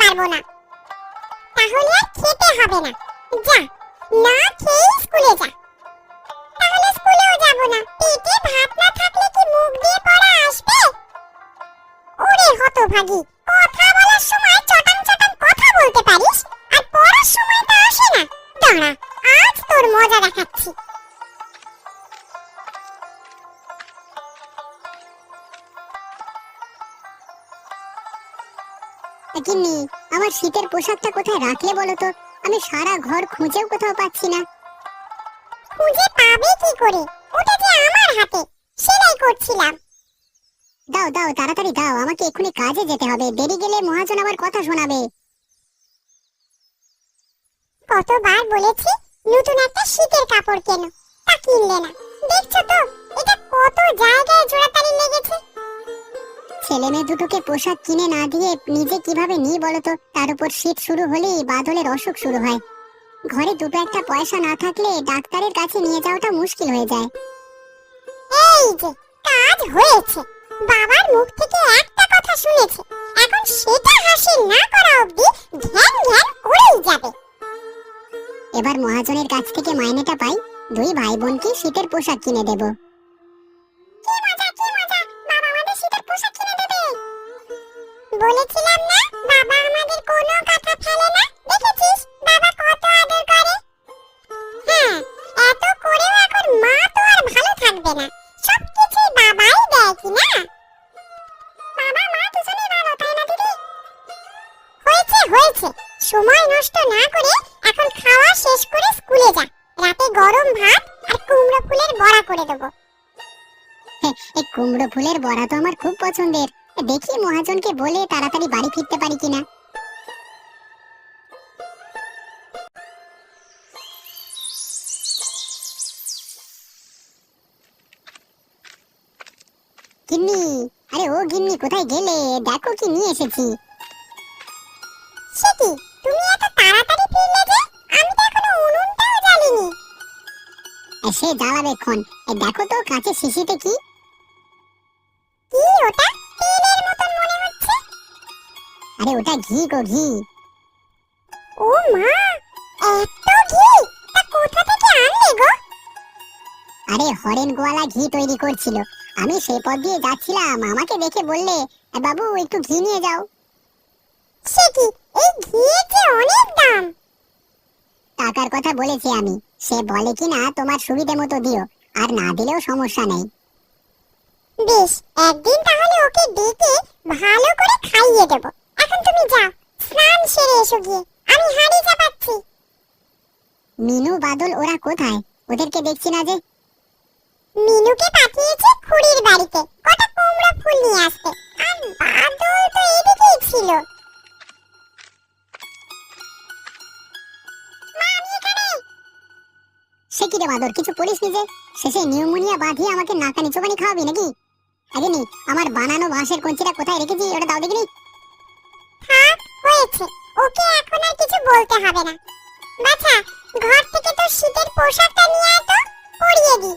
পারবো না। তাহলে আর খেতে হবে না। যা, না খেয়ে স্কুলে যা। তাহলে স্কুলেও যাব না। পেটে ভাত না থাকলে কি মুখ দিয়ে পড়া আসবে? ওরে হতভাগী, কথা বলার সময় চটাং চটাং কথা বলতে পারিস, আর পড়ার সময় তা আসে না। দাঁড়া, আজ তোর মজা দেখাচ্ছি। গিন্নি, আমার শীতের পোশাকটা কোথায় রাখলে বলো তো? আমি সারা ঘর খুঁজেও কোথাও পাচ্ছি না। খুঁজে পাবে কি করে? ওটা যে আমার হাতে, সেলাই করছিলাম। দাও দাও, তাড়াতাড়ি দাও, আমাকে এক্ষুনি কাজে যেতে হবে, দেরি গেলে মহাজন আবার কথা শোনাবে। কতবার বলেছি নতুন একটা শীতের কাপড় কেনো, তা কিনলে না। দেখছো তো এটা কত জায়গায় জোড়াতালি লেগেছে। ছেলে মেয়ে দুটোকে পোশাক কিনে না দিয়ে নিজে কিভাবে নিই বলো তো? তার উপর শীত শুরু হলেই বাদলের অসুখ শুরু হয়। ঘরে দুটো একটা পয়সা না থাকলে ডাক্তারের কাছে নিয়ে যাওয়াটা মুশকিল হয়ে যায়। এই যে কাজ হয়েছে, বাবার মুখ থেকে একটা কথা শুনেছে, এখন সেটা হাসি না করা অবধি ঘ্যান ঘ্যান করেই যাবে। এবার মহাজনের কাছ থেকে মাইনেটা পাই, দুই ভাই বোনকে শীতের পোশাক কিনে দেব। কি মজা, কি মজা, বাবা আমাদের শীতের পোশাক কিনে দেবে। বলেছিলাম না বাবা আমাদের কোনো কথা ফেলে না। দেখেছিস বাবা কত আদর করে। হ্যাঁ, এত করেও এখন মা তো আর ভালো থাকবে না, সবকিছু বাবাই দেয় কি না? বাবা মা দুজনেই ভালো, তাই না দিদি? হয়েছে হয়েছে, সময় নষ্ট না করে এখন খাওয়া শেষ করে স্কুলে যা। রাতে গরম ভাত আর কুমড়ো ফুলের বড়া করে দেবো। এই কুমড়ো ফুলের বড়া তো আমার খুব পছন্দের। দেখি মহাজনকে বলে তাড়াতাড়ি বাড়ি ফিরতে পারি কিনা। গিন্নি, আরে ও গিন্নি, কোথায় গেলে? দেখো কি নিয়ে এসেছি। সে কি, তুমি এত তাড়াতাড়ি ফিরলে যে? আমি তো এখনো উনুনটাও জ্বালিনি। সে জ্বালাবে ক্ষণ। দেখো তো কাঁচের শিশিতে কি? কি ওটা? তেলের মতন মনে হচ্ছে। আরে ওটা ঘি গো, ঘি। ও মা, এত ঘি! তা কোথা থেকে আনলে গো? আরে হরেন গোয়ালা ঘি তৈরি করছিল, আমি সেই পথ দিয়ে যাচ্ছিলাম, আমাকে দেখে বললে, বাবু একটু ঘি নিয়ে যাও। সে কি, এই ঘিয়ের যে অনেক দাম। টাকার কথা বলেছি আমি, সে বলে কিনা তোমার সুবিধে মতো দিও, আর না দিলেও সমস্যা নেই। বেশ, একদিন তাহলে ওকে ডেকে ভালো করে খাইয়ে দেব। এখন তুমি যাও, স্নান সেরে এসো গিয়ে, আমি হাঁড়ি চাপাচ্ছি। মিনু বাদল ওরা কোথায়? ওদেরকে দেখছি না যে। মিনুকে পাঠিয়েছে খুড়ির বাড়িতে কটা কুমড়ো ফুল নিয়ে আসতে, আর বাদল তো এদিকেই ছিল। মা, আমি এখানে। সে কি রে বাদল, কিছু বলিস নি যে? শেষে নিউমোনিয়া বাঁধিয়ে আমাকে নাকানি চোখানি খাওয়াবি নাকি? আগে নি, আমার বানানো বাঁশের কঞ্চিটা কোথায় রেখেছি ওটা দাও দেখিনি। থাক, হয়েছে, ওকে এখন আর কিছু বলতে হবে না। বাছা, ঘর থেকে তো শীতের পোশাকটা নিয়ে আয় তো, পরিয়ে দি।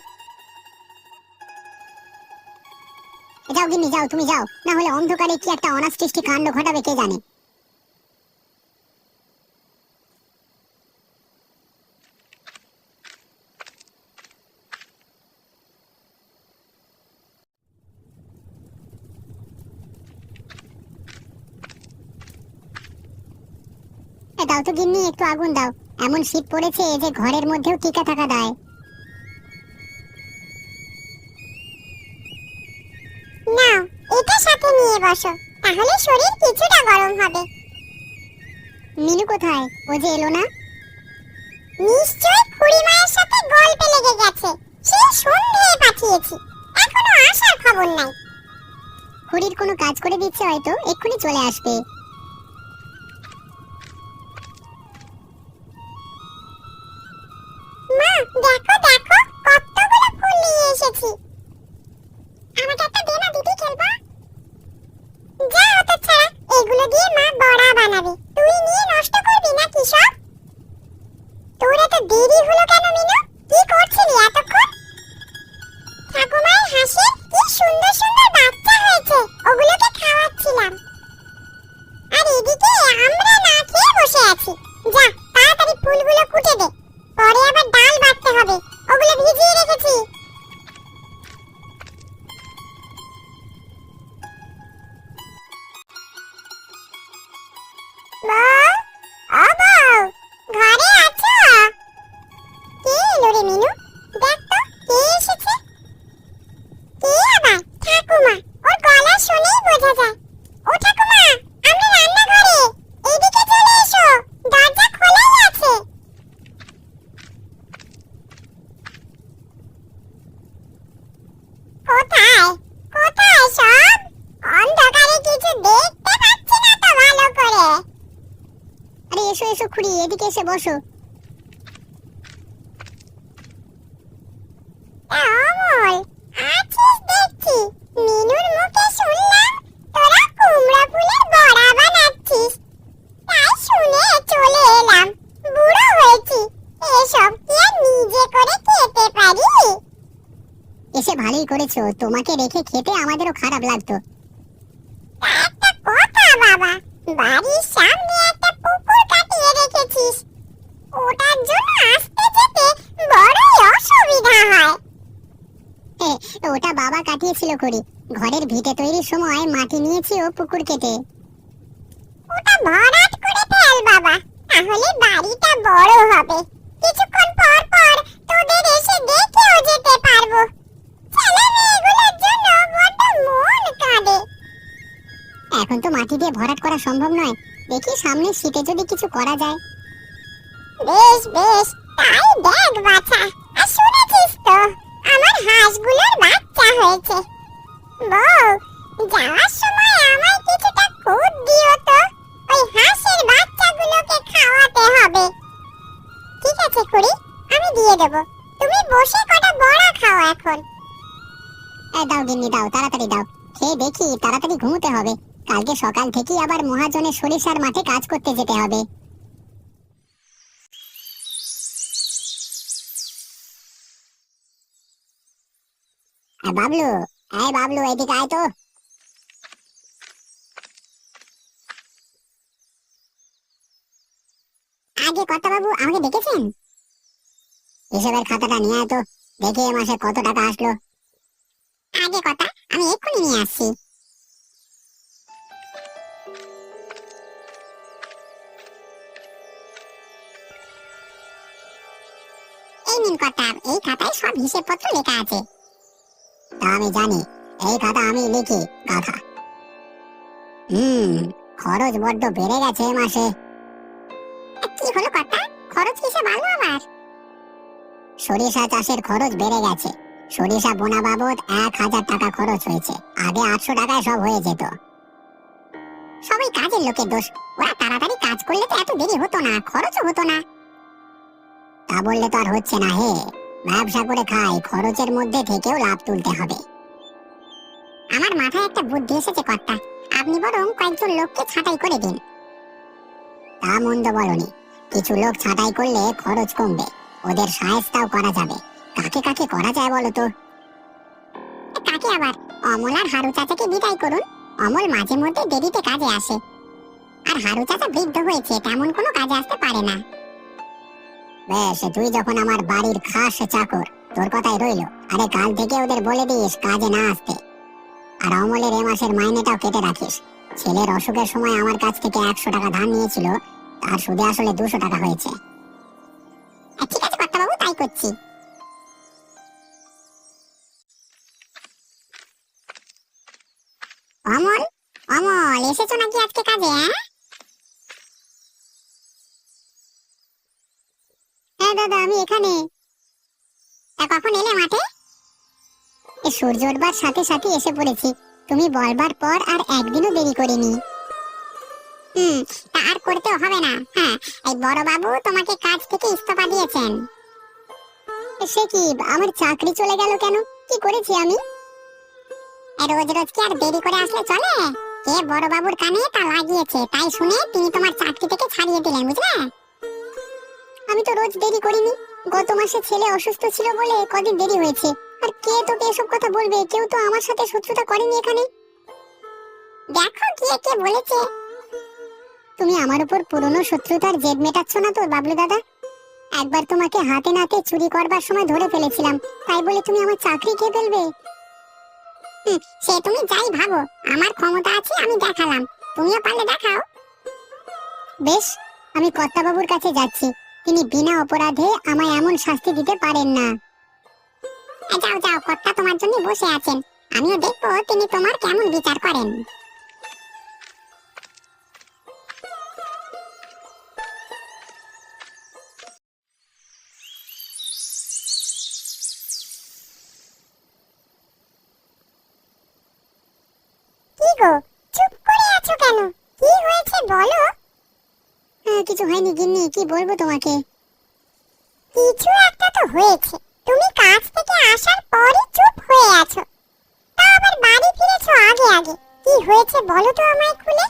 যাও গিন্নি যাও, তুমি যাও, না হলে অন্ধকারে কি একটা অনাসৃষ্টি কাণ্ড ঘটাবে কে জানে। দাও তো গিন্নি, একটু আগুন দাও, এমন শীত পড়েছে যে ঘরের মধ্যেও টিকা থাকা দায়। নাও, এটা সাথে নিয়ে বসো, তাহলে শরীর কিছুটা গরম হবে। মিনু কোথায়? ও যে এলো না। নিশ্চয়ই খুড়িমায়ের সাথে গল্পে লেগে গেছে, সেই সন্ধ্যায় পাঠিয়েছি, এখনো আসার খবর নাই। খুড়ির কোনো কাজ করে দিচ্ছে হয়তো, এক্ষুনি চলে আসবে। মা, দেখো দেখো, কতগুলো ফুল নিয়ে এসেছি। আমাকে একটা দে না দিদি, খেলবো। যা হতো ছাড়া, এগুলো দিয়ে মা বড়া বানাবে, তুই নিয়ে নষ্ট করবি নাকি সব? তোর এত দেরি হলো কেন মিনু? কি করছিলি এতক্ষণ? ঠাকুমার হাসি, কি সুন্দর সুন্দর বাচ্চা হয়েছে, ওগুলোকে খাওয়াচ্ছিলাম। ও, তাই নাকি? তা তুমি এত দেরি করে কেন এলে? মা, দেখো দেখো, কতগুলো ফুল নিয়ে এসেছি। আমাকে একটা দে না দিদি, খেলবো। যা হতো ছাড়া, এগুলো দিয়ে মা বড়া বানাবে, তুই নিয়ে নষ্ট করবি নাকি সব? তোর এত দেরি হলো কেন মিনু? কি করছিলি এতক্ষণ? ঠাকুমার হাসি, কি সুন্দর সুন্দর বাচ্চা হয়েছে, ওগুলোকে খাওয়াচ্ছিলাম। এসো খুড়ি, এদিকে এসে বসো। অমল, আছিস দেখছি। মিনুর মুখে শুনলাম তোরা কুমড়ো ফুলের বড়া বানাচ্ছিস। তাই শুনে চলে এলাম। বুড়ো হয়েছি, এসব কি আর নিজে করে খেতে পারি? এসে ভালোই করেছো, তোমাকে রেখে খেতে আমাদেরও খারাপ লাগতো। তা একটা কথা বাবা, বাড়ির সামনে একটা পুকুর কাটিয়ে রেখেছিস। ওটার জন্য আসতে যেতে বড়ই অসুবিধা হয়। ওটা বাবা কাটিয়েছিল খুড়ি, ঘরের ভিটে তৈরির সময় মাটি নিয়েছি ও পুকুর কেটে। ওটা ভরাট করে ফেল বাবা, তাহলে বাড়িটা বড় হবে। কিছুক্ষণ পর পর তোদের এসে দেখেও যেতে পারবো। ছেলে মেয়েগুলোর জন্য বড্ড মন কাঁদে। এখন তো মাটি দিয়ে ভরাট করা সম্ভব নয়, দেখি সামনে শীতে যদি কিছু করা যায়। বেশ বেশ, তাই দেখ বাছা। আর শুনেছিস তো, আমার হাঁসগুলোর বাচ্চা হয়েছে। বউ, যাওয়ার সময় আমায় কিছুটা খুদ দিও তো। ওই হাঁসের বাচ্চাগুলোকে খাওয়াতে হবে। ঠিক আছে খুড়ি, আমি দিয়ে দেবো। তুমি বসে কটা বড়া খাও এখন। দাও গিন্নি দাও, তাড়াতাড়ি দাও, খেয়ে দেখি তাড়াতাড়ি ঘুমোতে হবে। কালকে সকাল থেকেই আবার মহাজনের সরিষার মাঠে কাজ করতে যেতে হবে। বাবলু, বাবলু, এদিকে আয় তো। আগে কর্তা বাবু, আমাকে ডেকেছেন? হিসেবের খাতাটা নিয়ে আয় তো, দেখি এ মাসে কত টাকা আসলো। আগে কথা, আমি এক্ষুনি নিয়ে আসছি। এই নিন কথা, এই খাতায় সব হিসেবপত্র লেখা আছে। তা আমি জানি, এই খাতা আমি লিখি, গাধা। খরচ বড্ড বেড়ে গেছে এ মাসে। কি হলো কথা, খরচ কিসে ভালো আবার? সরিষা চাষের খরচ বেড়ে গেছে। সরিষা বোনা বাবদ 1000 টাকা খরচ হয়েছে। আগে 800 টাকায় সব হয়ে যেত। সবাই কাজের লোকের দোষ। ওরা তাড়াতাড়ি কাজ করলে তো এত দেরি হতো না, খরচও হতো না। তা বললে তো আর হচ্ছে না হে। ব্যবসা করে খাই, খরচের মধ্যে থেকেও লাভ তুলতে হবে। আমার মাথায় একটা বুদ্ধি এসেছে কর্তা, আপনি বরং কয়েকজন লোককে ছাঁটাই করে দিন। তা মন্দ বলনি, কিছু লোক ছাঁটাই করলে খরচ কমবে, ওদের সাহায্যটাও করা যাবে। কাকে কাকে করা যায় বলো তো? কাকে আবার? অমল আর হারু চাচাকে বিদায় করুন। অমল মাঝে মধ্যে দেরিতে কাজে আসে, আর হারু চাচা বৃদ্ধ হয়েছে, তেমন কোনো কাজে আসতে পারে না। বেশ, তুই যখন আমার বাড়ির খাস চাকর, তোর কথাই রইলো। আরে কাল থেকে ওদের বলে দিস কাজে না আসতে। আর অমলের এ মাসের মাইনেটাও কেটে রাখিস। ছেলের অসুখের সময় আমার কাছ থেকে 100 টাকা ধার নিয়েছিল, তার সুদে আসলে 200 টাকা হয়েছে। ঠিক আছে কর্তা বাবু, তাই করছি। অমল, অমল, এসেছো নাকি আজকে কাজে? হ্যাঁ দাদা, আমি এখানে। তা কখন এলে মাঠে? এই সূর্য ওঠবার সাথে সাথে এসে পড়েছি। তুমি বলবার পর আর একদিনও দেরি করিনি। তা আর করতেও হবে না। হ্যাঁ, এই বড় বাবু তোমাকে কাজ থেকে ইস্তফা দিয়েছেন। সে কি, আমার চাকরি চলে গেল কেন? কি করেছি আমি? রোজ রোজ কি আর দেরি করে আসলে চলে? কে বড় বাবুর কানে তা লাগিয়েছে, তাই শুনে তিনি তোমার চাকরি থেকে ছাড়িয়ে দিলেন, বুঝলে? আমি তো রোজ দেরি করিনি। গত মাসে ছেলে অসুস্থ ছিল বলে কদিন দেরি হয়েছে। আর কে তোকে এসব কথা বলবে? কেউ তো আমার সাথে শত্রুতা করেনি এখানে। দেখো গিয়ে কে বলেছে। তুমি আমার উপর পুরনো শত্রুতার জেদ মেটাচ্ছ না তো বাবলু দাদা? একবার তোমাকে হাতে নাতে চুরি করবার সময় ধরে ফেলেছিলাম, তাই বলে তুমি আমার চাকরি খেয়ে ফেলবে? সে তুমি যাই ভাবো, আমার ক্ষমতা আছে, আমি দেখালাম। তুমিও পারলে দেখাও। বেশ, আমি কর্তাবাবুর কাছে যাচ্ছি। তিনি বিনা অপরাধে আমায় এমন শাস্তি দিতে পারেন না। যাও যাও, কর্তা তোমার জন্য বসে আছেন। আমিও দেখবো তিনি তোমার কেমন বিচার করেন। কি গো, চুপ করে আছো কেন? কি হয়েছে বলো? কিছু হয়নি গিন্নি, কি বলবো তোমাকে। কিছু একটা তো হয়েছে। তুমি কাজ থেকে আসার পরই চুপ হয়ে আছো, তা আবার বাড়ি ফিরেছো আগে আগে। কি হয়েছে বলো তো আমায় খুলে।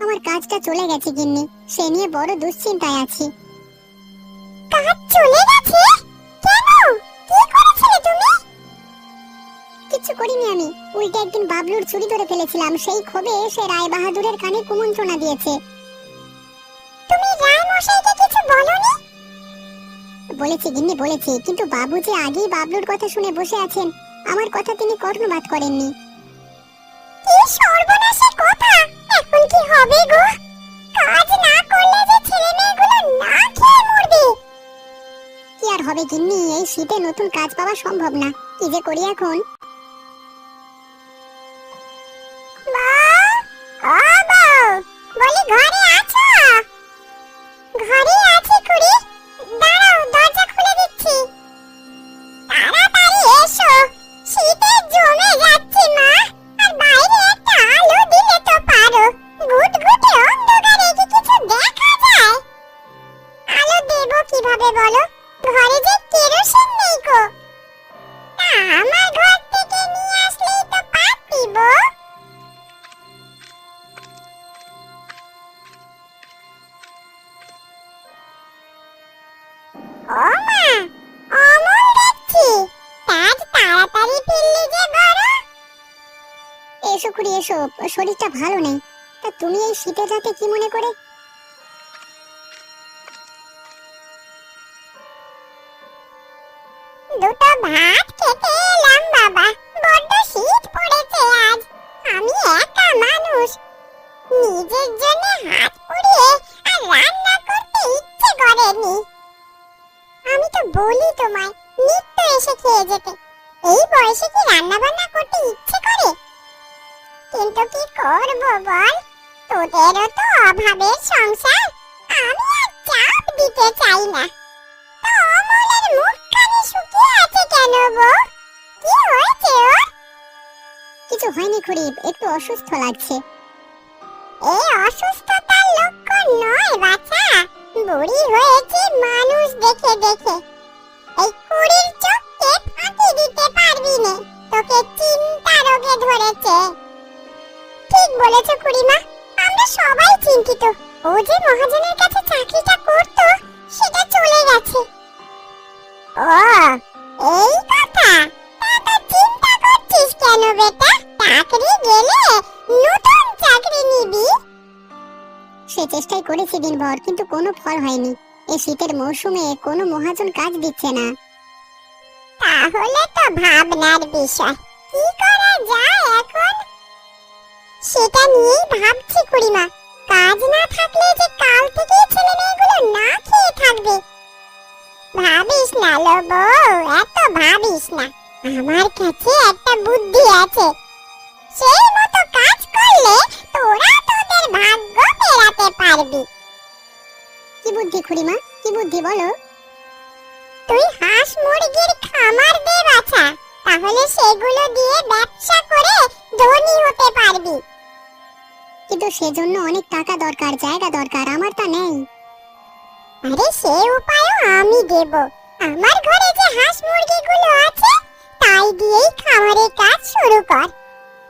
আমার কাজটা চলে গেছে গিন্নি, সে নিয়ে বড় দুশ্চিন্তায় আছি। কাজ চলে গেছে? কেন? কি করেছিলে তুমি? কিছু করিনি আমি, উল্টে একদিন বাবলুর চুরি ধরে ফেলেছিলাম, সেই ক্ষোভে সে রায় বাহাদুরের কানে কুমন্ত্রণা দিয়েছে। তুমি রায় মশাইকে কিছু বলনি? বলেছি গিন্নি বলেছি, কিন্তু বাবু যে আগেই বাবলুর কথা শুনে বসে আছেন, আমার কথা তিনি কর্ণপাত করেননি। কি সর্বনাশের কথা! এখন কি হবে গো? কাজ না করলে যে ছেলে মেয়েগুলো না খেয়ে মরবে। কি আর হবে গিন্নি, এই শীতে নতুন কাজ পাওয়া সম্ভব না, কি যে করি এখন। বউ, ও বউ, বলি ঘরে আছো? ঘরে আছি খুড়ি, দাঁড়াও দরজা খুলে দিচ্ছি। তাড়াতাড়ি এসো, শীতে জমে যাচ্ছি মা। আর বাইরে একটা আলো দিলে তো পারো, গুটগুটে অন্ধকারে কি কিছু দেখা যায়? আলো দেবো কিভাবে বলো, ঘরে যে কেরোসিন নেই গো। তা আমার ঘর থেকে নিয়ে আসলেই তো পারতি বউ। ও মা, অমন দেখছি, কাজ তাড়াতাড়ি ফিরলি যে বড়। এসো খুড়ি এসো, শরীরটা ভালো নেই। তা তুমি এই শীতের রাতে কি মনে করে? দুটো ভাত খেতে এলাম বাবা, বড্ড শীত পড়েছে আজ। আমি একা মানুষ, নিজের জন্য হাত পুড়িয়ে আর রান্না করতে ইচ্ছে করেনি। আমি তো বলি তোমায় নিত্য এসে খেয়ে যেতে, এই বয়সে কি রান্না বান্না করতে ইচ্ছে করে? কিন্তু কি করব বল, তোদেরও তো অভাবের সংসার, আমি আর চাপ দিতে চাই না। তা অমলের মুখখানি শুকিয়ে আছে কেন গো? কি হয়েছে ওর? কিছু হয়নি খুড়ি, একটু অসুস্থ লাগছে। এই অসুস্থতার লক্ষণ নয় বাছা, বুড়ি হয়েছে মানুষ দেখে দেখে। এই কুড়ির চোখকে ফাঁকি দিতে পারবি নে, তোকে চিন্তা রোগে ধরেছে। ঠিক বলেছো খুড়িমা, আমরা সবাই চিন্তিত। ও যে মহাজনের কাছে চাকরিটা করতো, সেটা চলে গেছে। ও, এই কথা? তা তো চিন্তা করছিস কেন বেটা? চাকরি গেলে নতুন চাকরি নিবি। সে চেষ্টাই করেছি দিনভর, কিন্তু কোনো ফল হয়নি। এই শীতের মৌসুমে কোনো মহাজন কাজ দিচ্ছে না। তাহলে তো ভাবনার বিষয়, কি করা যায় এখন? সেটা নিয়েই ভাবছি খুড়িমা। কাজ না থাকলে যে কাল থেকে ছেলে মেয়েগুলো না খেয়ে থাকবে। ভাবিস না লো বউ, এত ভাবিস না। আমার কাছে একটা বুদ্ধি আছে, সেই মতো কাজ করলে তোরা তোদের ভাগ্য ফেরাতে পারবি। কি বুদ্ধি খুড়িমা, কি বুদ্ধি বলো? তুই হাঁস মুরগির খামার দে বাছা, তাহলে সেগুলো দিয়ে ব্যবসা করে ধনী হতে পারবি। কিন্তু সেজন্য অনেক টাকা দরকার, জায়গা দরকার, আমার তা নেই। আরে সে উপায়ও আমি দেব। আমার ঘরে যে হাঁস মুরগিগুলো আছে, তাই দিয়েই খামারের কাজ শুরু কর।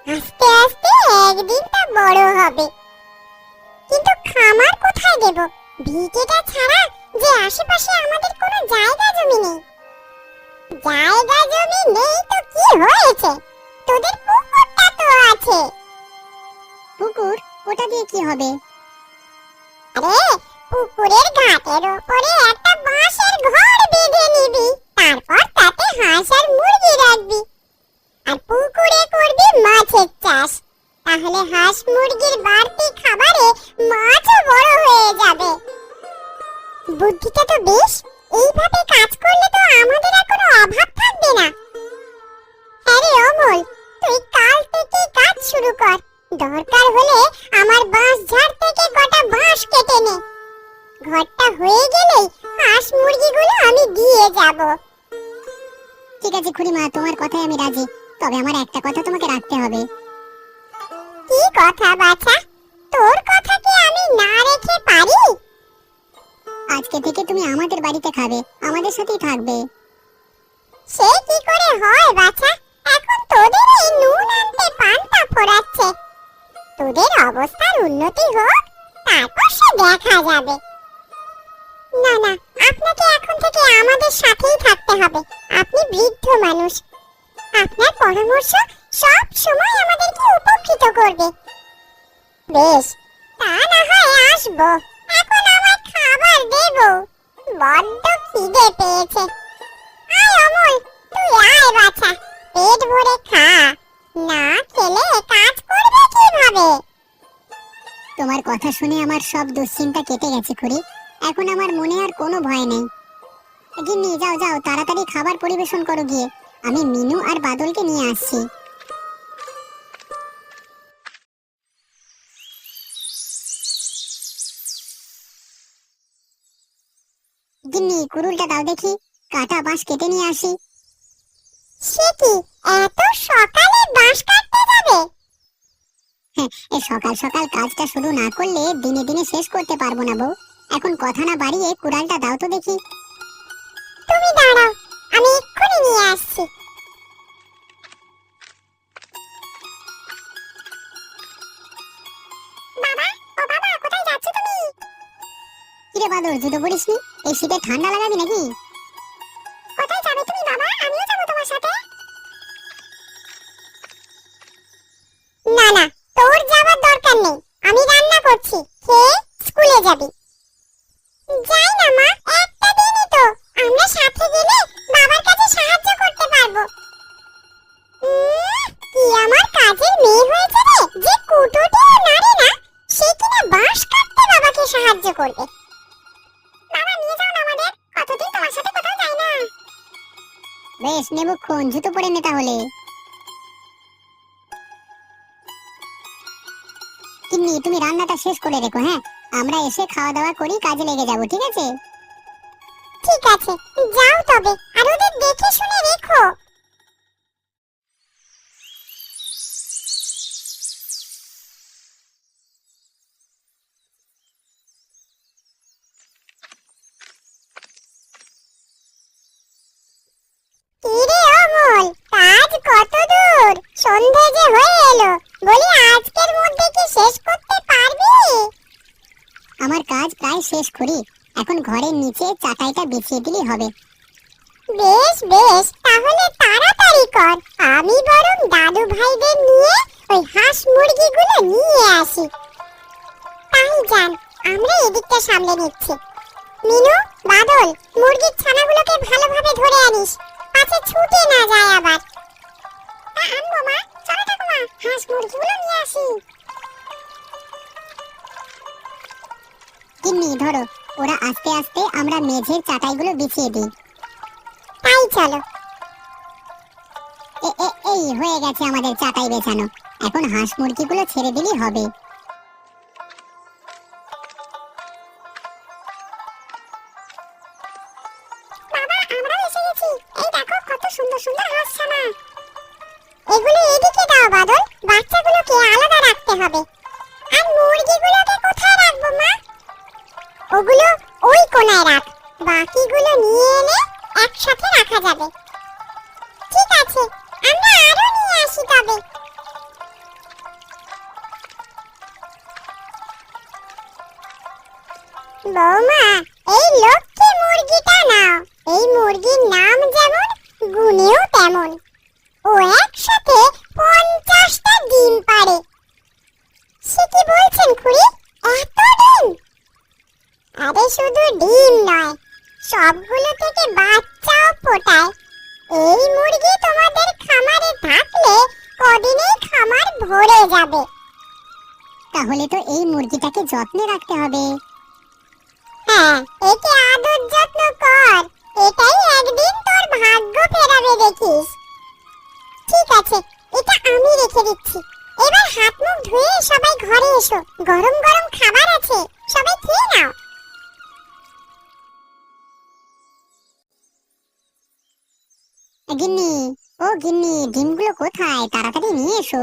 আস্তে আস্তে একদিন তা বড় হবে। কিন্তু খামার কোথায় দেব? ভিটেটা ছাড়া যে আশেপাশে আমাদের কোনো জায়গা জমি নেই। জায়গা জমি নেই তো কি হয়েছে, তোদের পুকুরটা তো আছে। পুকুর? ওটা দিয়ে কি হবে? আরে পুকুরের ঘাটের উপরে একটা বাঁশের ঘর বেঁধে নিবি, তারপর তাতে হাঁস আর মুরগি রাখবি। আর পুকুরে করবি মাছের চাষ, তাহলে হাঁস মুরগির বাড়তি খাবারে মাছও বড় হয়ে যাবে। বুদ্ধিটা তো বেশ, এইভাবে কাজ করলে তো আমাদের আর কোনো অভাব থাকবে না। আরে অমল, তুই কাল থেকে কাজ শুরু কর। দরকার হলে আমার বাঁশ ঝাড় থেকে গোটা বাঁশ কেটে নে। ঘরটা হয়ে গেলেই হাঁস মুরগিগুলো আমি দিয়ে যাব। ঠিক আছে খুড়িমা, তোমার কথায় আমি রাজি, তবে আমার একটা কথা তোমাকে রাখতে হবে। কি কথা বাছা? তোর কথা কি আমি না রেখে পারি? আজকে থেকে তুমি আমাদের বাড়িতে খাবে, আমাদের সাথেই থাকবে। সে কি করে হয় বাছা? এখন তোদের এই নুন আনতে পান্তা ফোরাচ্ছে। তোদের অবস্থার উন্নতি হোক, তারপর সে দেখা যাবে। না না, আপনাকে এখন থেকে আমাদের সাথেই থাকতে হবে। আপনি বৃদ্ধ মানুষ, আপনার পরামর্শ সব সময় আমাদেরকে উপকৃত করবে। বেশ, তা না হয় আসবো। এখন আমার খাবার দেবো, বড্ড খিদে পেয়েছে। আয় অমল, তুই আয় বাছা, পেট ভরে খা। না খেলে কাজ করবে কিভাবে? তোমার কথা শুনে আমার সব দুশ্চিন্তা কেটে গেছে খুড়ি। এখন আমার মনে আর কোনো ভয় নেই। গিন্নি, যাও যাও, তাড়াতাড়ি খাবার পরিবেশন করো গিয়ে। আমি মিনু আর বাদলকে নিয়ে আসছি। গিন্নি, কুড়ুলটা দাও দেখি, কাটা বাঁশ কেটে নিয়ে আসি। সে কি, এত সকালে বাঁশ কাটতে যাবে? এই সকাল সকাল কাজটা শুরু না করলে দিনে দিনে শেষ করতে পারবো না বউ। এখন কথা না বাড়িয়ে কুড়ালটা দাও তো দেখি। তুমি দাঁড়াও, আমি এক্ষুনি নিয়ে আসছি। বাবা, ও বাবা, কোথায় যাচ্ছ তুমি? কিরে বাদল, জুতো পরিসনি? এই শীতে ঠান্ডা লাগাবি নাকি? কোথায় যাবে তুমি বাবা? আমিও যাবো তোমার সাথে। না না, তোর যাবার দরকার নেই। আমি রান্না করছি, খেয়ে স্কুলে যাবি। যাই না মা, একটা দিনই তো। আমরা সাথে গেলে বাবার কাছে সাহায্য করতে পারবো। কি আমার কাজের মেয়ে হয়েছে রে, যে কুটোটিও নাড়ে না, সে কিনা বাঁশ কাটতে বাবাকে সাহায্য করবে। বাবা, নিয়ে যাও না আমাদের, কতদিন তোমার সাথে কোথাও যাই না। বেশ, নেবুক্ষণ, জুতো পরে নে তাহলে। কিন্নি, তুমি রান্নাটা শেষ করে রেখো। হ্যাঁ, আমরা এসে খাওয়া দাওয়া করি, কাজে লেগে যাবো, ঠিক আছে? ঠিক আছে, যাও তবে, আর ওদের দেখে শুনে রেখো। কিরে অমল, কাজ কত দূর? সন্ধে যে হয়ে এলো, বলি আজকের মধ্যে কি শেষ করতে পারবি? আমার কাজ প্রায় শেষ করি, এখন ঘরের নিচে চাটাইটা বিছিয়ে দিলেই হবে। বেশ বেশ, তাহলে তাড়াতাড়ি কর। আমি বরং দাদু ভাইদের নিয়ে ওই হাঁস মুরগিগুলো নিয়ে আসি। তাই যান, আমরা এদিকটা সামলে নিচ্ছি। মিনু, বাদল, মুরগির ছানাগুলোকে ভালোভাবে ধরে আনিস, পাছে ছুটে না যায় আবার। আনবো মা, চলো ঠাকুমা, হাঁস মুরগিগুলো নিয়ে আসি। কিন্নি, ধরো, ওরা আস্তে আস্তে আমরা মেঝের চাটাইগুলো বিছিয়ে দিই। তাই চলো। এই হয়ে গেছে আমাদের চাটাই বেছানো। এখন হাঁস মুরগিগুলো ছেড়ে দিলেই হবে। বাবা, আমরাও এসে গেছি। এই দেখো কত সুন্দর সুন্দর হাঁস ছানা। এগুলো এদিকে দাও বাদল, বাচ্চাগুলোকে আলাদা রাখতে হবে। আর মুরগিগুলোকে কোথায় রাখবো মা? ওগুলো ওই কোণায় রাখ, বাকিগুলো নিয়ে এনে একসাথে রাখা যাবে। ঠিক আছে, আমরা আরো নিয়ে আসি তবে। বৌমা, এই লক্ষ্মী মুরগিটা নাও। এই মুরগির নাম যেমন, গুণেও তেমন। ও একসাথে 50টা ডিম পাড়ে। সে কি বলছেন খুড়ি, এত ডিম? আরে শুধু ডিম নয়, সবগুলো থেকে বাচ্চাও ফোটায়। এই মুরগি তোমাদের খামারে থাকলে কদিনেই খামার ভরে যাবে। তাহলে তো এই মুরগিটাকে যত্নে রাখতে হবে। হ্যাঁ, একে আদর যত্ন কর, এটাই একদিন তোর ভাগ্য ফেরাবে দেখিস। ঠিক আছে, এটা আমি রেখে দিচ্ছি। এবার হাত মুখ ধুয়ে সবাই ঘরে এসো, গরম গরম খাবার আছে, সবাই খেয়ে নাও। গিন্নি, ও গিন্নি, ডিমগুলো কোথায়? তাড়াতাড়ি নিয়ে এসো।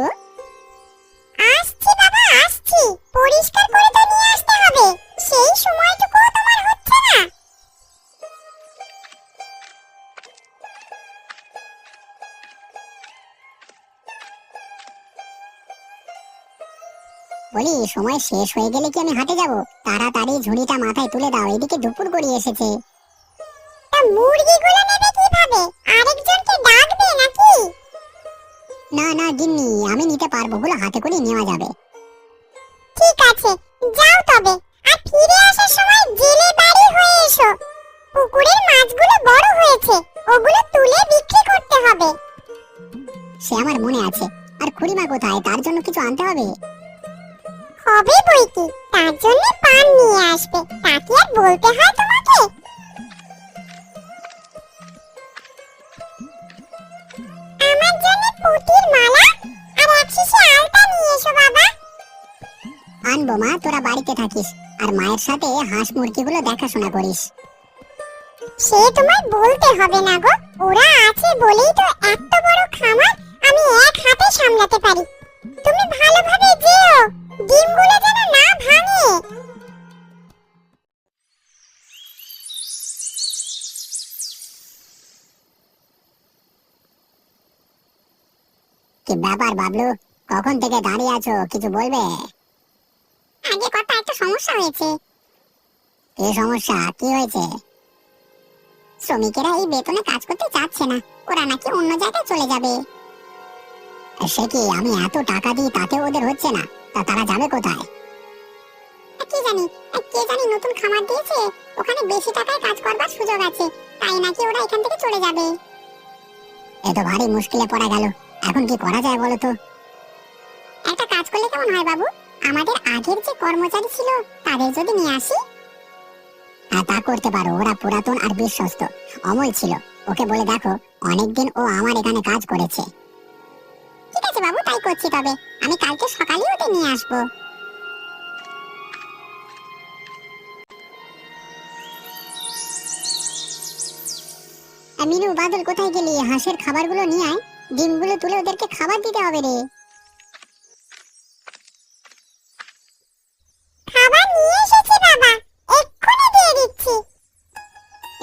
আসছি বাবা, আসছি। যাচ্ছি, পরিষ্কার করে তো নিয়ে আসতে হবে, সেই সময়টুকু তোমার হচ্ছে না। বলি সময় শেষ হয়ে গেলে কি আমি হাটে যাব? তাড়াতাড়ি ঝুড়িটা মাথায় তুলে দাও, এদিকে দুপুর গড়িয়ে এসেছে। তা মুরগিগুলো নেবে কিভাবে? আরেকজনকে ডাকবে নাকি? না না গিন্নি, আমি নিতে পারবো, ওগুলো হাতে করে নেওয়া যাবে। ঠিক আছে, যাও তবে। আর ফিরে আসার সময় জেলে বাড়ি হয়ে এসো। পুকুরের মাছগুলো বড় হয়েছে, ওগুলো তুলে বিক্রি করতে হবে। সে আমার মনে আছে। আর খুড়িমা কোথায়? তার জন্য কিছু আনতে হবে। হবে বইকি, তার জন্য পান নিয়ে আসবে, তা কি আর বলতে হয় তোমাকে? আমার জন্য পুঁতির মালা আর এক শিশি আলতা নিয়ে এসো বাবা। আনবো মা, তোরা বাড়িতে থাকিস আর মায়ের সাথে হাঁস মুরগিগুলো দেখাশোনা করিস। সে তোমায় বলতে হবে না গো, ওরা আছে বলেই তো এত বড় খামার আমি এক হাতে সামলাতে পারি। তুমি ভালোভাবে যেও, ডিমগুলো যেন না ভাঙে। কি ব্যাপার বাবলু, কখন থেকে দাঁড়িয়ে আছো, কিছু বলবে? আগে কথা, একটা সমস্যা হয়েছে। কি সমস্যা, কি হয়েছে? শ্রমিকেরা এই বেতনে কাজ করতে চাচ্ছে না, ওরা নাকি অন্য জায়গায় চলে যাবে। সে কি, আমি এত টাকা দিই তাতেও ওদের হচ্ছে না, তা তারা যাবে কোথায়? কি জানি, কে জানি নতুন খামার দিয়েছে, ওখানে বেশি টাকায় কাজ করবার সুযোগ আছে, তাই নাকি ওরা এখান থেকে চলে যাবে। এ তো ভারী মুশকিলে পড়া গেল, এখন কি করা যায় বলো তো? একটা কাজ করলে কেমন হয় বাবু? আমাদের আগের যে কর্মচারী ছিল তাদের যদি নিয়ে আসি। হ্যাঁ, তা করতে পারো, ওরা পুরাতন আর বিশ্বস্ত। অমল ছিল, ওকে বলে দেখো, অনেকদিন ও আমার এখানে কাজ করেছে। ঠিক আছে বাবু, তাই করছি। তবে আমি কালকে সকালেই ওদের নিয়ে আসবো। মিনু, বাদল কোথায় গেলি? হাঁসের খাবারগুলো নিয়ে আয়, ডিমগুলো তুলে ওদেরকে খাবার দিতে হবে রে। খাবার নিয়ে এসেছি বাবা, এক্ষুনি দিয়ে দিচ্ছি।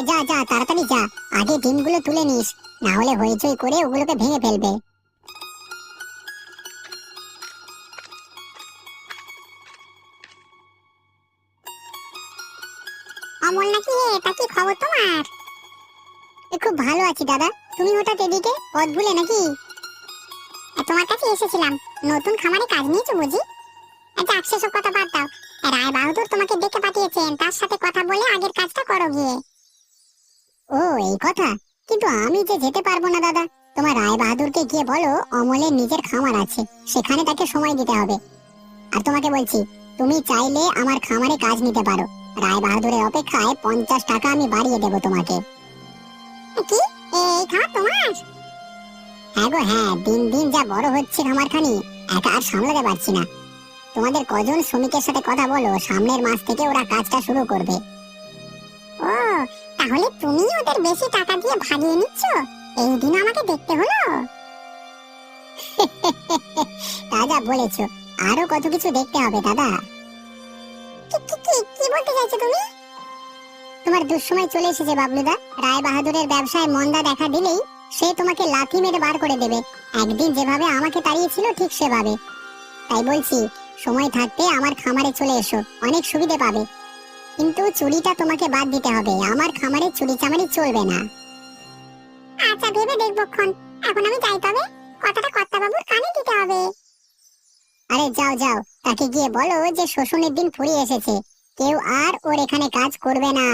যা যা, তাড়াতাড়ি যা, আগে ডিমগুলো তুলে নিস, না হলে হইচই করে ওগুলোকে ভেঙে ফেলবে। অমল নাকি হে, তা কি খবর তোমার? খুব ভালো আছি দাদা, তুমি হঠাৎ এদিকে, পথ ভুলে নাকি? তোমার কাছে এসেছিলাম, নতুন খামারে কাজ নিয়েছো বুঝি? যাক, সেসব কথা বাদ দাও। রায় বাহাদুর তোমাকে ডেকে পাঠিয়েছেন, তার সাথে কথা বলে আগের কাজটা করো গিয়ে। ও এই কথা, কিন্তু আমি যে যেতে পারবো না দাদা। তোমার রায় বাহাদুরকে গিয়ে বলো অমলের নিজের খামার আছে, সেখানে তাকে সময় দিতে হবে। আর তোমাকে বলছি, তুমি চাইলে আমার খামারে কাজ নিতে পারো, রায় বাহাদুরের অপেক্ষায় 50 টাকা আমি বাড়িয়ে দেবো তোমাকে। কি, এই খামার তোমার? হ্যাঁ গো হ্যাঁ, দিন দিন যা বড় হচ্ছে খামারখানি, একা আর সামলাতে পারছি না। তোমাদের কজন শ্রমিকের সাথে কথা বলো, সামনের মাস থেকে ওরা কাজটা শুরু করবে। ও, তাহলে তুমি ওদের বেশি টাকা দিয়ে ভাগিয়ে নিচ্ছ? এই দিন আমাকে দেখতে হলো। তা যা বলেছো, আরো কত কিছু দেখতে হবে দাদা। কি বলতে চাইছো তুমি? তোমার দুঃসময় চলে এসেছে বাবলুদা। রায় বাহাদুরের ব্যবসায় মন্দা দেখা দিলেই সে তোমাকে লাথি মেরে বার করে দেবে। একদিন যেভাবে আমাকে তাড়িয়েছিল ঠিক সেভাবে। তাই বলছি, সময় থাকতে আমার খামারে চলে এসো, অনেক সুবিধে পাবে। কিন্তু চুরিটা তোমাকে বাদ দিতে হবে, আমার খামারে চুরি চামারি চলবে না। আচ্ছা, ভেবে দেখবক্ষণ। এখন আমি যাই তবে, কথাটা কর্তাবাবুর কানে দিতে হবে। আরে যাও যাও, তাকে গিয়ে বলো যে শোষণের দিন ফুরিয়ে এসেছে, কেউ আর ওর এখানে কাজ করবে না।